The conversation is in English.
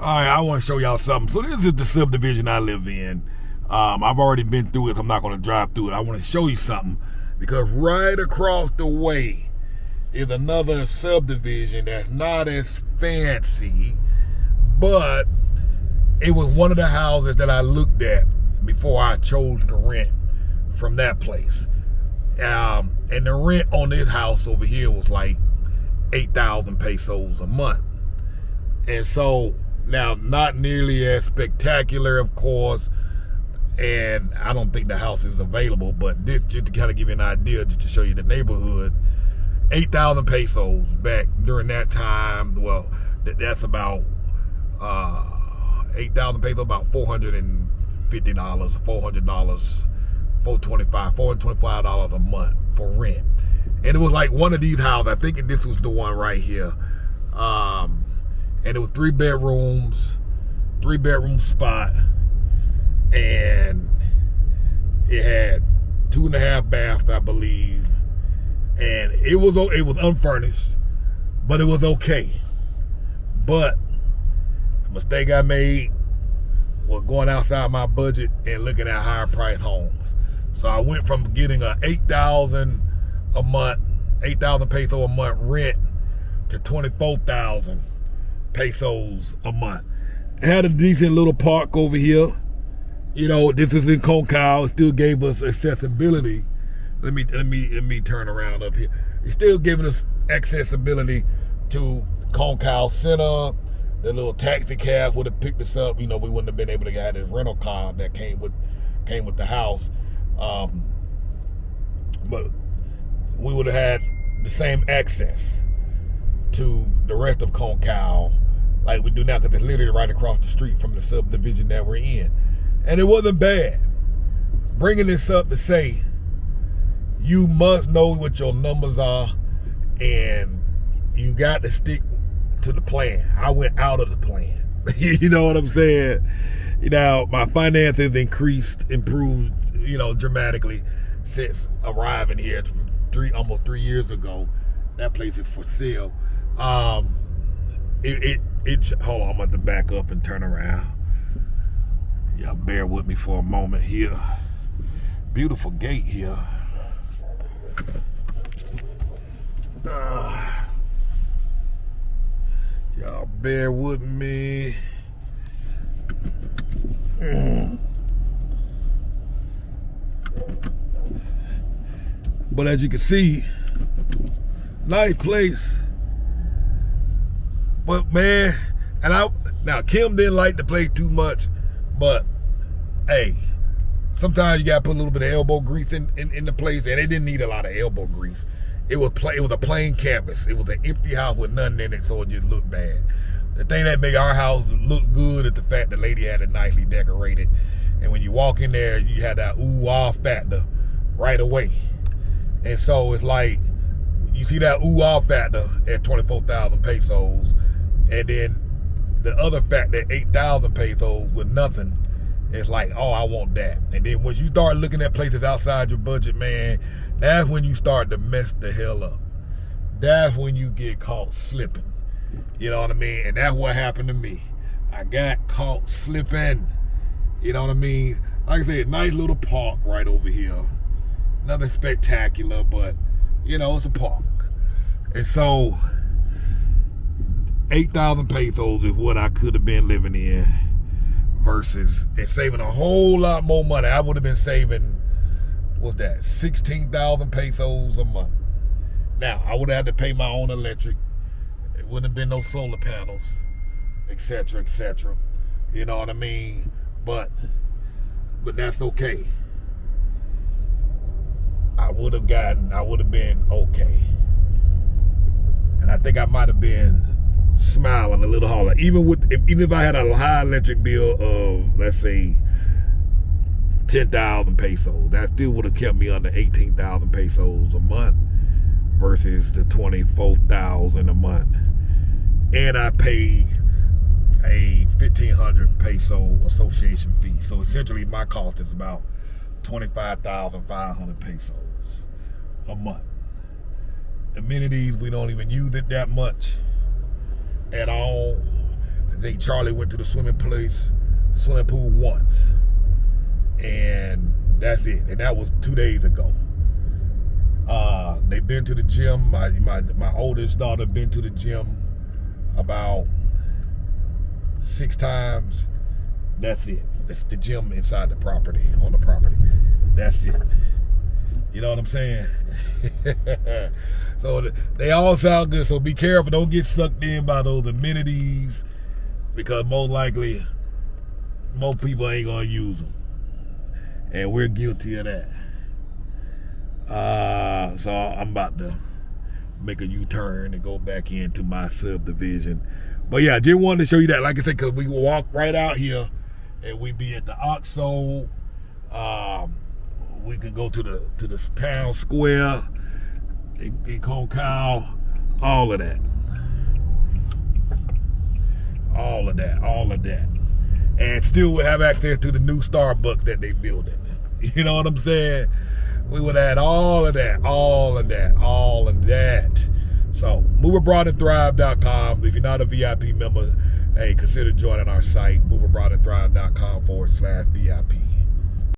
All right, I want to show y'all something. So this is the subdivision I live in. I've already been through it, so I'm not going to drive through it. I want to show you something because right across the way is another subdivision that's not as fancy, but it was one of the houses that I looked at before I chose to rent from that place. And the rent on this house over here was like 8,000 pesos a month. And so now, not nearly as spectacular, of course, and I don't think the house is available, but this just to kind of give you an idea, just to show you the neighborhood. 8,000 pesos back during that time. Well, that's about 8,000 pesos, about $450, $400, $425 a month for rent. And it was like one of these houses. I think this was the one right here. And it was 3 bedrooms, 3-bedroom spot, and it had 2.5 baths, I believe. And it was unfurnished, but it was okay. But the mistake I made was going outside my budget and looking at higher price homes. So I went from getting a 8,000 a month, 8,000 peso a month rent to 24,000 pesos a month. It had a decent little park over here. You know, this is in Concal. It still gave us accessibility. Let me turn around up here. It's still giving us accessibility to Concal Center. The little taxi cab would have picked us up. You know, we wouldn't have been able to get this rental car that came with the house. But we would have had the same access to the rest of Concal like we do now, because it's literally right across the street from the subdivision that we're in. And it wasn't bad. Bringing this up to say, you must know what your numbers are, and you got to stick to the plan. I went out of the plan. You know what I'm saying? You know, my finances improved, you know, dramatically since arriving here almost 3 years ago. That place is for sale. Hold on, I'm about to back up and turn around. Y'all bear with me for a moment here. Beautiful gate here. Y'all bear with me. But as you can see, nice place. But man, now Kim didn't like the place too much, but hey, sometimes you gotta put a little bit of elbow grease in the place, and they didn't need a lot of elbow grease. It was a plain canvas. It was an empty house with nothing in it, so it just looked bad. The thing that made our house look good is the fact the lady had it nicely decorated, and when you walk in there, you had that ooh-ah factor right away. And so it's like, you see that ooh-ah factor at 24,000 pesos, and then the other factor at 8,000 pesos with nothing. It's like, oh, I want that. And then once you start looking at places outside your budget, man, that's when you start to mess the hell up. That's when you get caught slipping. You know what I mean? And that's what happened to me. I got caught slipping. You know what I mean? Like I said, nice little park right over here. Nothing spectacular, but, you know, it's a park. And so, 8,000 pesos is what I could have been living in versus and saving a whole lot more money. I would have been saving, what's that, 16,000 pesos a month. Now, I would have had to pay my own electric. It wouldn't have been no solar panels, etc., etc. You know what I mean? But that's okay. I would have been okay. And I think I might have been smiling a little harder. Even if I had a high electric bill of, let's say, 10,000 pesos, that still would have kept me under 18,000 pesos a month versus the 24,000 a month. And I paid a 1,500 peso association fee. So essentially my cost is about 25,500 pesos a month. Amenities, we don't even use it that much at all. think Charlie went to the swimming pool once. And that's it. And that was 2 days ago. They've been to the gym. My oldest daughter been to the gym about 6 times. That's it. That's the gym inside the property, on the property. That's it. You know what I'm saying? So they all sound good. So be careful. Don't get sucked in by those amenities, because most likely, most people ain't gonna use them, and we're guilty of that. So I'm about to make a U-turn and go back into my subdivision. But yeah, I just wanted to show you that. Like I said, because we walk right out here, and we be at the Oxo. We can go to the town square in Concal, all of that. All of that. And still would have access to the new Starbucks that they building. You know what I'm saying? We would add all of that. So, moveabroadandthrive.com. If you're not a VIP member, hey, consider joining our site, moveabroadandthrive.com/VIP.